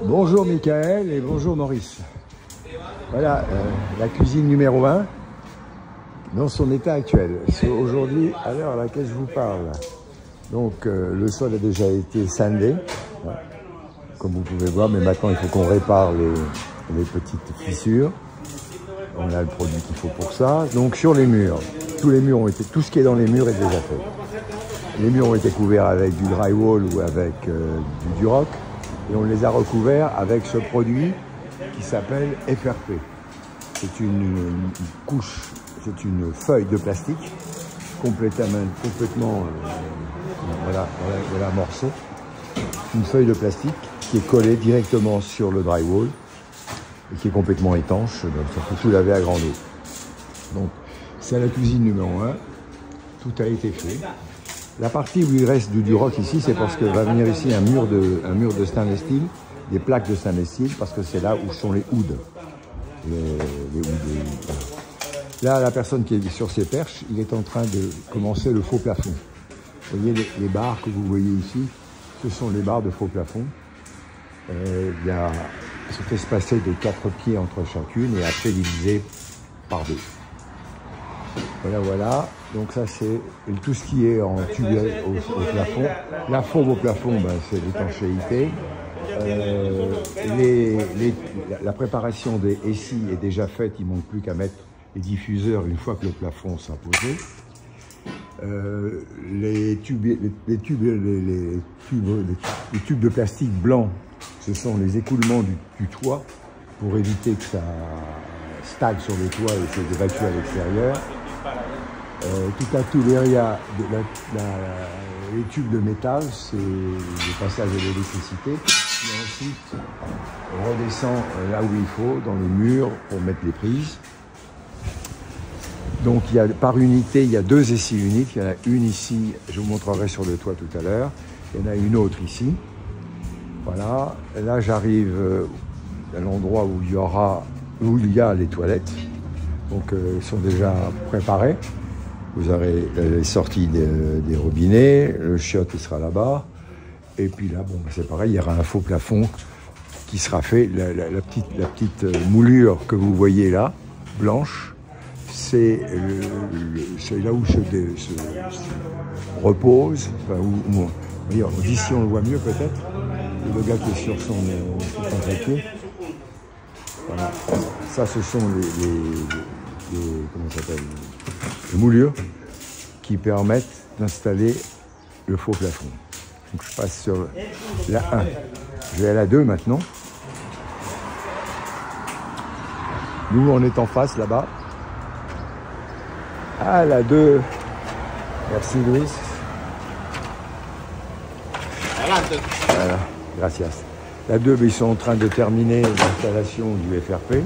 Bonjour Michael et bonjour Maurice. Voilà la cuisine numéro 1 dans son état actuel. C'est aujourd'hui à l'heure à laquelle je vous parle. Donc le sol a déjà été sandé, comme vous pouvez voir, mais maintenant il faut qu'on répare les petites fissures. On a le produit qu'il faut pour ça. Donc sur les murs, tout ce qui est dans les murs est déjà fait. Les murs ont été couverts avec du drywall ou avec du duroc. Et on les a recouverts avec ce produit qui s'appelle FRP. C'est une couche, c'est une feuille de plastique complètement voilà, morceau. Une feuille de plastique qui est collée directement sur le drywall et qui est complètement étanche, donc ça peut tout laver à grande eau. Donc c'est la cuisine numéro 1, tout a été fait. La partie où il reste du duroc ici, c'est parce que va venir ici un mur de stainless steel, des plaques de stainless steel, parce que c'est là où sont les hoods. Les hoods. Là, la personne qui est sur ses perches, il est en train de commencer le faux plafond. Vous voyez les barres que vous voyez ici, ce sont les barres de faux plafond. C'est espacé de 4 pieds entre chacune et après divisé par 2. Voilà. Donc ça c'est tout ce qui est en tube au plafond. La fauve au plafond, c'est l'étanchéité. La préparation des SI est déjà faite, il ne manque plus qu'à mettre les diffuseurs une fois que le plafond sera posé. Les tubes de plastique blanc, ce sont les écoulements du toit pour éviter que ça stagne sur le toit et que d'évacuer à l'extérieur. Tout à tout derrière les tubes de métal, c'est le passage de l'électricité. Et ensuite, on redescend là où il faut, dans les murs, pour mettre les prises. Donc par unité, il y a 2 SI uniques. Il y en a une ici, je vous montrerai sur le toit tout à l'heure. Il y en a une autre ici. Voilà. Et là, j'arrive à l'endroit où il y a les toilettes. Donc, ils sont déjà préparés. Vous aurez les sorties des robinets, le chiotte il sera là-bas. Et puis là, c'est pareil, il y aura un faux plafond qui sera fait. La petite moulure que vous voyez là, blanche, c'est là où se repose. D'ici on le voit mieux peut-être. Le gars qui est sur son papier. Voilà. Ça, ce sont les moulures qui permettent d'installer le faux plafond. Donc je passe sur la 1. Je vais à la 2 maintenant. Nous, on est en face là-bas. Ah, la 2. Merci Louis. Voilà, gracias. La 2, ils sont en train de terminer l'installation du FRP.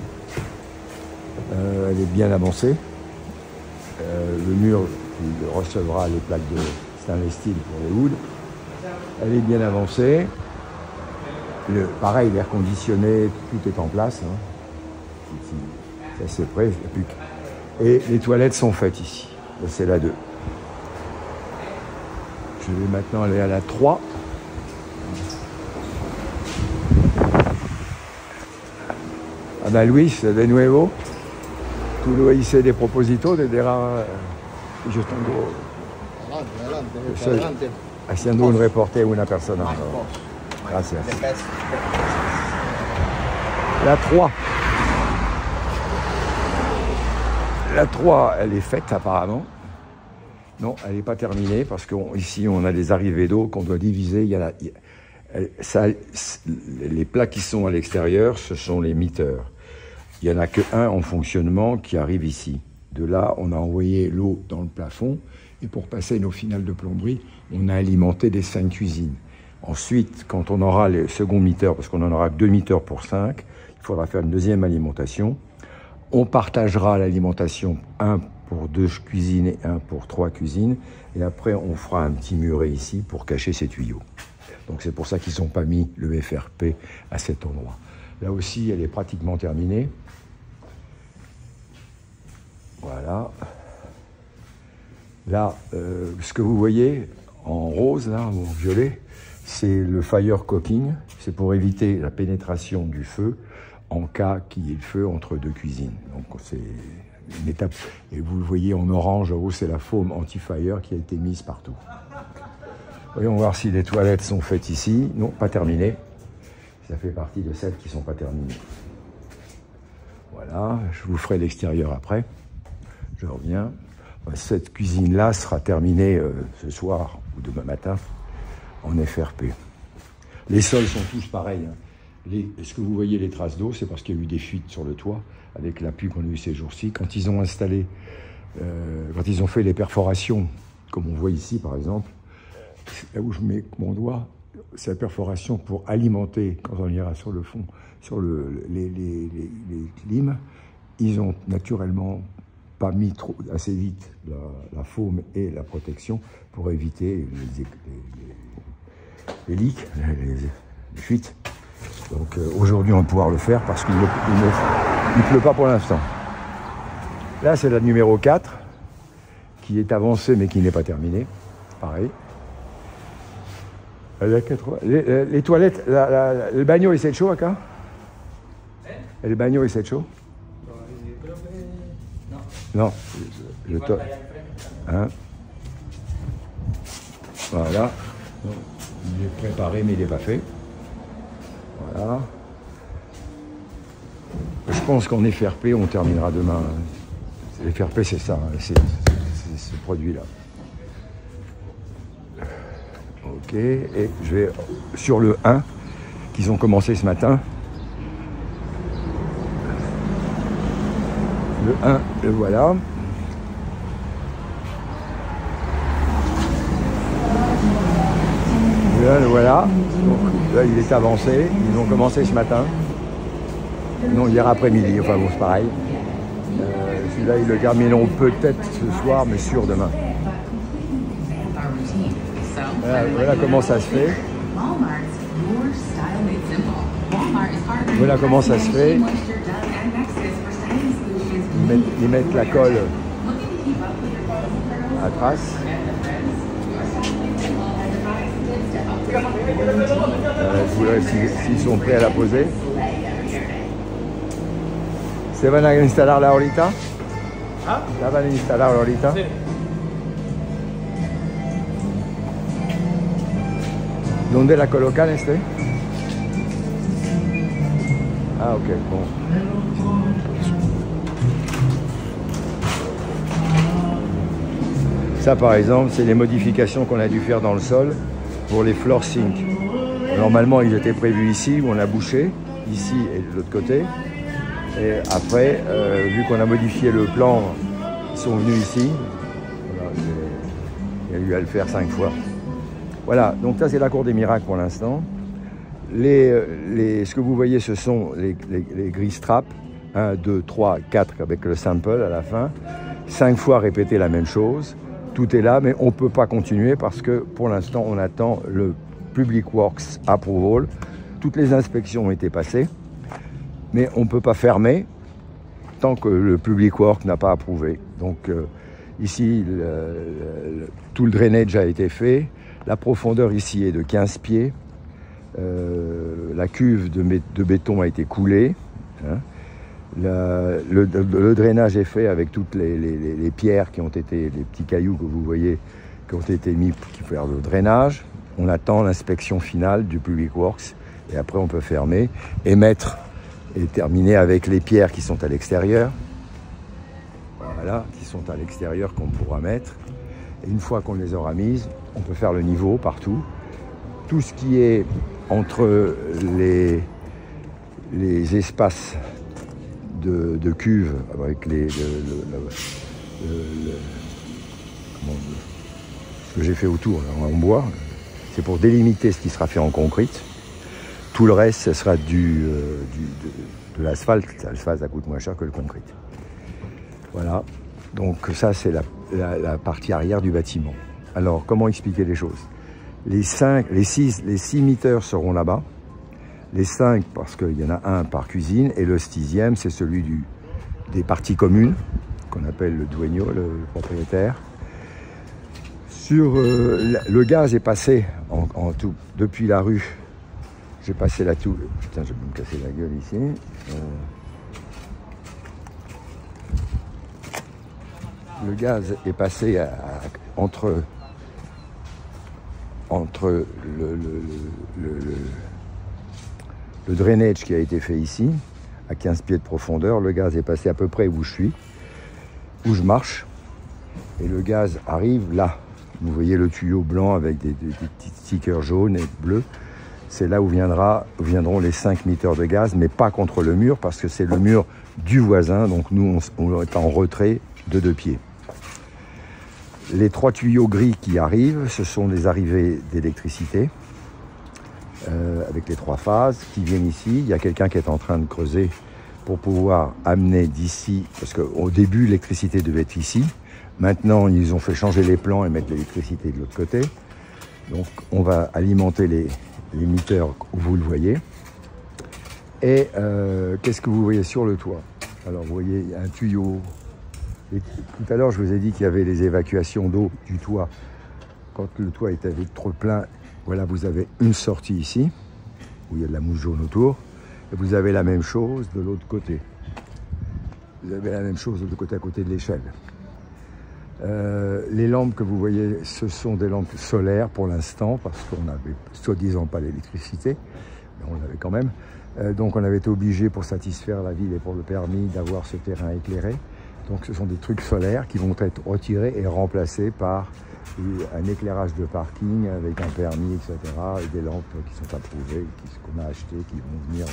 Elle est bien avancée. Le mur qui recevra les plaques de stainless steel pour les hoods. Elle est bien avancée. Pareil, l'air conditionné, tout est en place. Ça c'est prêt. Et les toilettes sont faites ici. C'est la 2. Je vais maintenant aller à la 3. Ah ben Luis, de nuevo. Tú lo hice de propósito de dejar yo tengo adelante. Haciendo un reporte a una persona. Gracias. La 3. La 3, elle est faite apparemment. Non, elle n'est pas terminée parce qu'ici on a des arrivées d'eau qu'on doit diviser. Les plaques qui sont à l'extérieur, ce sont les miteurs. Il n'y en a qu'un en fonctionnement qui arrive ici. De là, on a envoyé l'eau dans le plafond. Et pour passer nos finales de plomberie, on a alimenté des 5 cuisines. Ensuite, quand on aura les seconds miteurs, parce qu'on n'en aura que 2 miteurs pour 5, il faudra faire une deuxième alimentation. On partagera l'alimentation, 1 pour 2 cuisines et 1 pour 3 cuisines. Et après, on fera un petit muret ici pour cacher ces tuyaux. Donc c'est pour ça qu'ils n'ont pas mis le FRP à cet endroit. Là aussi, elle est pratiquement terminée. Voilà. Là, ce que vous voyez en rose, là, ou en violet, c'est le fire cooking. C'est pour éviter la pénétration du feu en cas qu'il y ait le feu entre deux cuisines. Donc c'est une étape. Et vous le voyez en orange, en haut, c'est la foam anti-fire qui a été mise partout. Voyons voir si les toilettes sont faites ici. Non, pas terminées. Ça fait partie de celles qui ne sont pas terminées. Voilà, je vous ferai l'extérieur après. Je reviens. Cette cuisine-là sera terminée ce soir ou demain matin en FRP. Les sols sont tous pareils. Est-ce que vous voyez les traces d'eau? C'est parce qu'il y a eu des fuites sur le toit avec la pluie qu'on a eu ces jours-ci. Quand ils ont installé, quand ils ont fait les perforations, comme on voit ici par exemple, là où je mets mon doigt, c'est la perforation pour alimenter, quand on ira sur le fond, sur les clims, ils ont naturellement pas mis assez vite la foam et la protection pour éviter les leaks, les fuites. Donc aujourd'hui, on va pouvoir le faire parce qu'il ne pleut pas pour l'instant. Là, c'est la numéro 4 qui est avancée mais qui n'est pas terminée. Pareil. Les toilettes, le bagno, c'est chaud, Aka? Le bagno, c'est chaud? Non. Hein? Voilà. Il est préparé, mais il n'est pas fait. Voilà. Je pense qu'en FRP, on terminera demain. FRP, c'est ça, c'est ce produit-là. Ok, et je vais sur le 1 qu'ils ont commencé ce matin. Le 1, le voilà. Là, le voilà. Donc, là, il est avancé. Ils ont commencé ce matin. Non, hier après-midi. Enfin bon, c'est pareil. Celui-là, ils le termineront peut-être ce soir, mais sûr demain. Voilà comment ça se fait. Voilà comment ça se fait. Ils mettent la colle à trace. Je voudrais s'ils sont prêts à la poser. ¿Se van a instalar ahorita? ¿Ah? ¿La van a instalar ahorita? Sí. ¿Dónde la colocan este? Ah, ok, bon. Ça, par exemple, c'est les modifications qu'on a dû faire dans le sol pour les floor sinks. Normalement, ils étaient prévus ici, où on a bouché, ici et de l'autre côté. Et après, vu qu'on a modifié le plan, ils sont venus ici. Voilà, il y a eu à le faire 5 fois. Voilà, donc ça c'est la cour des miracles pour l'instant. Ce que vous voyez, ce sont les gris straps. 1, 2, 3, 4 avec le sample à la fin. 5 fois répéter la même chose. Tout est là, mais on ne peut pas continuer parce que pour l'instant, on attend le Public Works Approval. Toutes les inspections ont été passées, mais on ne peut pas fermer tant que le Public Works n'a pas approuvé. Donc ici, tout le drainage a été fait. La profondeur ici est de 15 pieds. La cuve de béton a été coulée. Hein. Le drainage est fait avec toutes les pierres qui ont été, les petits cailloux que vous voyez, qui ont été mis pour faire le drainage. On attend l'inspection finale du Public Works et après on peut fermer et mettre et terminer avec les pierres qui sont à l'extérieur. Voilà, qui sont à l'extérieur qu'on pourra mettre. Et une fois qu'on les aura mises, on peut faire le niveau partout. Tout ce qui est entre les espaces de cuves avec ce que j'ai fait autour là, en bois, c'est pour délimiter ce qui sera fait en concrète. Tout le reste, ce sera de l'asphalte. L'asphalte, ça coûte moins cher que le concrète. Voilà. Donc ça, c'est la partie arrière du bâtiment. Alors, comment expliquer les choses? Les 6 metteurs seront là-bas. Les 5, parce qu'il y en a un par cuisine. Et le 6e, c'est celui des parties communes, qu'on appelle le dueño, le propriétaire. Sur le gaz est passé en tout depuis la rue. J'ai passé la tout. Putain, je vais me casser la gueule ici. Le gaz est passé entre le drainage qui a été fait ici, à 15 pieds de profondeur. Le gaz est passé à peu près où je suis, où je marche. Et le gaz arrive là. Vous voyez le tuyau blanc avec des petits stickers jaunes et bleus. C'est là où viendront les 5 litres de gaz, mais pas contre le mur, parce que c'est le mur du voisin. Donc nous, on est en retrait de 2 pieds. Les 3 tuyaux gris qui arrivent, ce sont les arrivées d'électricité, avec les 3 phases qui viennent ici. Il y a quelqu'un qui est en train de creuser pour pouvoir amener d'ici, parce qu'au début, l'électricité devait être ici. Maintenant, ils ont fait changer les plans et mettre l'électricité de l'autre côté. Donc, on va alimenter les moteurs où vous le voyez. Et qu'est-ce que vous voyez sur le toit? Alors, vous voyez, il y a un tuyau. Et tout à l'heure, je vous ai dit qu'il y avait les évacuations d'eau du toit. Quand le toit était trop plein, voilà, vous avez une sortie ici, où il y a de la mousse jaune autour. Et vous avez la même chose de l'autre côté. Vous avez la même chose de l'autre côté, à côté de l'échelle. Les lampes que vous voyez, ce sont des lampes solaires pour l'instant, parce qu'on n'avait soi-disant pas l'électricité, mais on l'avait quand même. Donc on avait été obligé, pour satisfaire la ville et pour le permis, d'avoir ce terrain éclairé. Donc ce sont des trucs solaires qui vont être retirés et remplacés par un éclairage de parking avec un permis, etc. et des lampes qui sont approuvées, qu'on a achetées, qui vont venir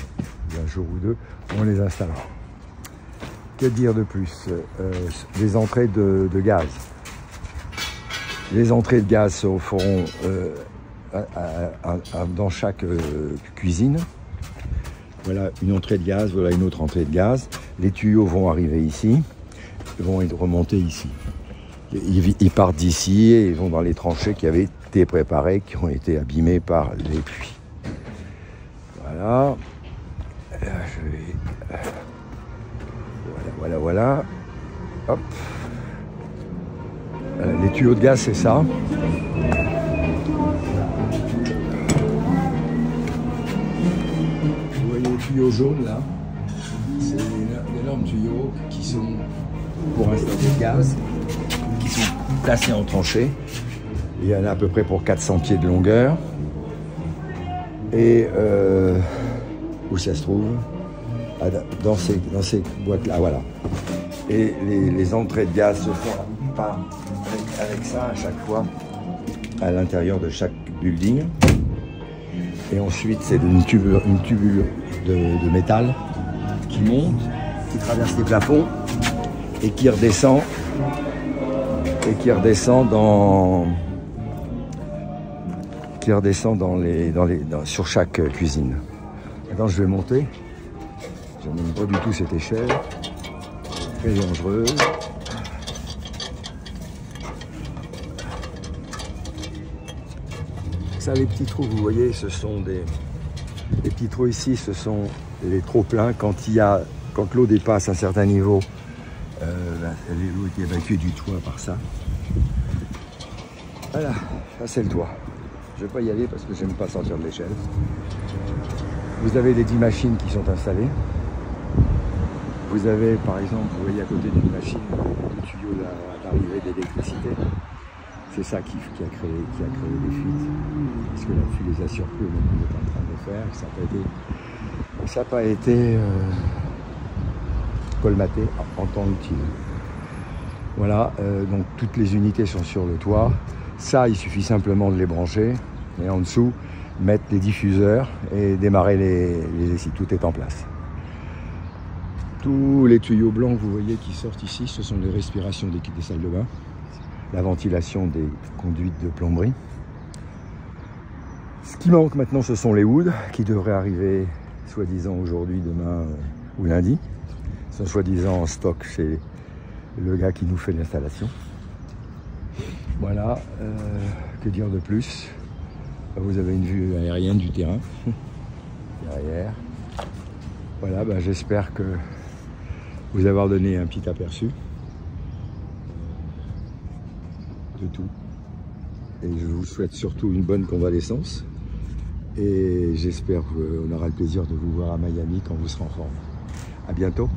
un jour ou deux, on les installera. Que dire de plus? Les entrées de gaz. Les entrées de gaz se feront dans chaque cuisine. Voilà une entrée de gaz, voilà une autre entrée de gaz. Les tuyaux vont arriver ici, vont être remontés ici. Ils partent d'ici et ils vont dans les tranchées qui avaient été préparées, qui ont été abîmées par les pluies. Voilà. Là, je vais... Voilà. Hop. Les tuyaux de gaz, c'est ça. Vous voyez les tuyaux jaunes là? C'est d'énormes tuyaux qui sont pour installer le gaz, qui sont placés en tranchée. Il y en a à peu près pour 400 pieds de longueur. Et où ça se trouve? Dans ces boîtes-là, voilà. Et les entrées de gaz se font avec ça à chaque fois à l'intérieur de chaque building. Et ensuite, c'est une tubule de métal qui monte, qui traverse les plafonds et qui redescend sur chaque cuisine. Maintenant, je vais monter. Je n'aime pas du tout cette échelle, très dangereuse. Ça, les petits trous, vous voyez, ce sont les petits trous ici, ce sont les trop pleins. Quand l'eau dépasse un certain niveau, l'eau est évacuée du toit par ça. Voilà, ça c'est le toit. Je ne vais pas y aller parce que je n'aime pas sortir de l'échelle. Vous avez les 10 machines qui sont installées. Vous avez, par exemple, vous voyez à côté d'une machine, le tuyau d'arrivée d'électricité. C'est ça qui a créé les fuites. Parce que là-dessus, les assure-plus, on est en train de faire. Ça n'a pas été colmaté en temps utile. Voilà, donc toutes les unités sont sur le toit. Ça, il suffit simplement de les brancher. Et en dessous, mettre les diffuseurs et démarrer les sites. Tout est en place. Tous les tuyaux blancs que vous voyez qui sortent ici, ce sont les respirations des salles de bain, la ventilation des conduites de plomberie. Ce qui manque maintenant, ce sont les hoods qui devraient arriver soi-disant aujourd'hui, demain ou lundi. Ils sont soi-disant en stock chez le gars qui nous fait l'installation. Voilà, que dire de plus? Vous avez une vue aérienne du terrain derrière. Voilà, j'espère que vous avoir donné un petit aperçu de tout. Et je vous souhaite surtout une bonne convalescence. Et j'espère qu'on aura le plaisir de vous voir à Miami quand vous serez en forme. À bientôt.